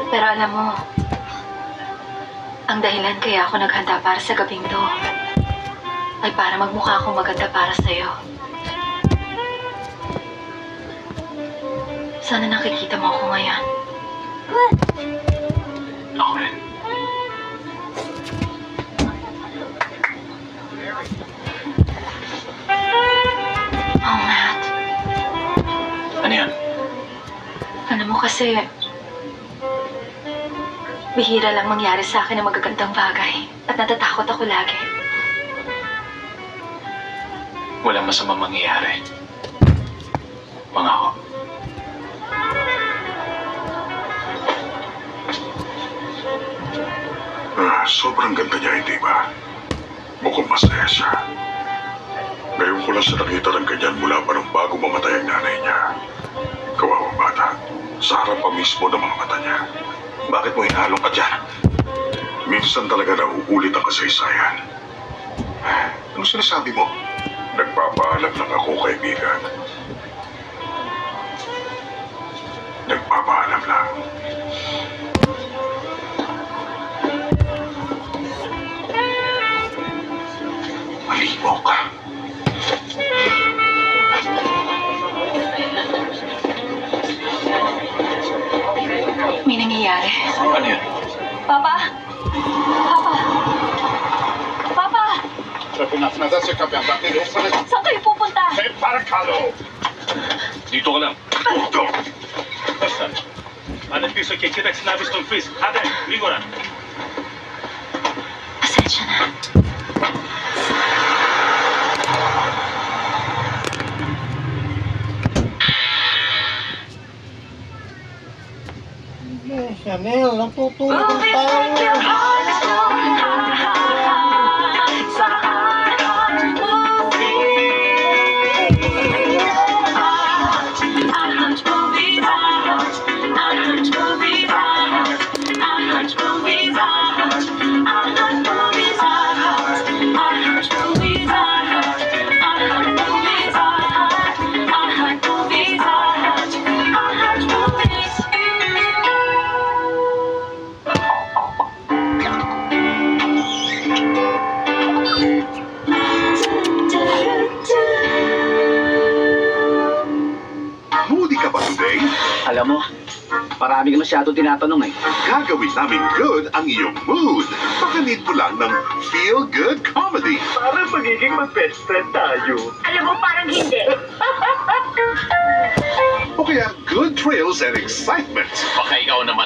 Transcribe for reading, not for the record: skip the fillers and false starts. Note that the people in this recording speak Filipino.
Pero alam mo, ang dahilan kaya ako naghanda para sa gabing to ay para magmukha akong maganda para sa'yo. Sana nakikita mo ako ngayon. Ako rin. Oh, Matt. Ano yan? Alam mo kasi, bihira lang mangyari sa akin ang magagandang bagay at natatakot ako lagi. Walang masamang mangyayari. Pangako. Sobrang ganda niya, hindi ba? Mukhang masaya siya. Ngayon ko lang siya nakita ng ganyan mula pa nung bago mamatay ang nanay niya. Kawawang bata. Sa harap pa mismo ng mga mata niya. Bakit mo hinalong ka dyan? Minsan talaga nauulit ang kasaysayan. Ano sinasabi mo? Nagpapaalam lang ako, kaibigan. Nagpapaalam lang. Malinaw ka. May nangyayari. Ano yun? Papa! Papa! Papa! Nazad se cambia a partir de esta vez. Saan kayo pupunta? Paracalo. Dito ka lang. Puto! Basta. Ano piso que kita que sinabi sa Chris? Hada, Ligora. Pasensya na. Chanel, natutulog ang tayo. Moody ka ba today? Alam mo, marami ka masyado tinatanong eh. Gagawin namin good ang iyong mood. Baka need mo lang ng feel-good comedy. Para magiging mag-best friend tayo. Alam mo, parang hindi. O kaya good thrills and excitement. Baka ikaw naman.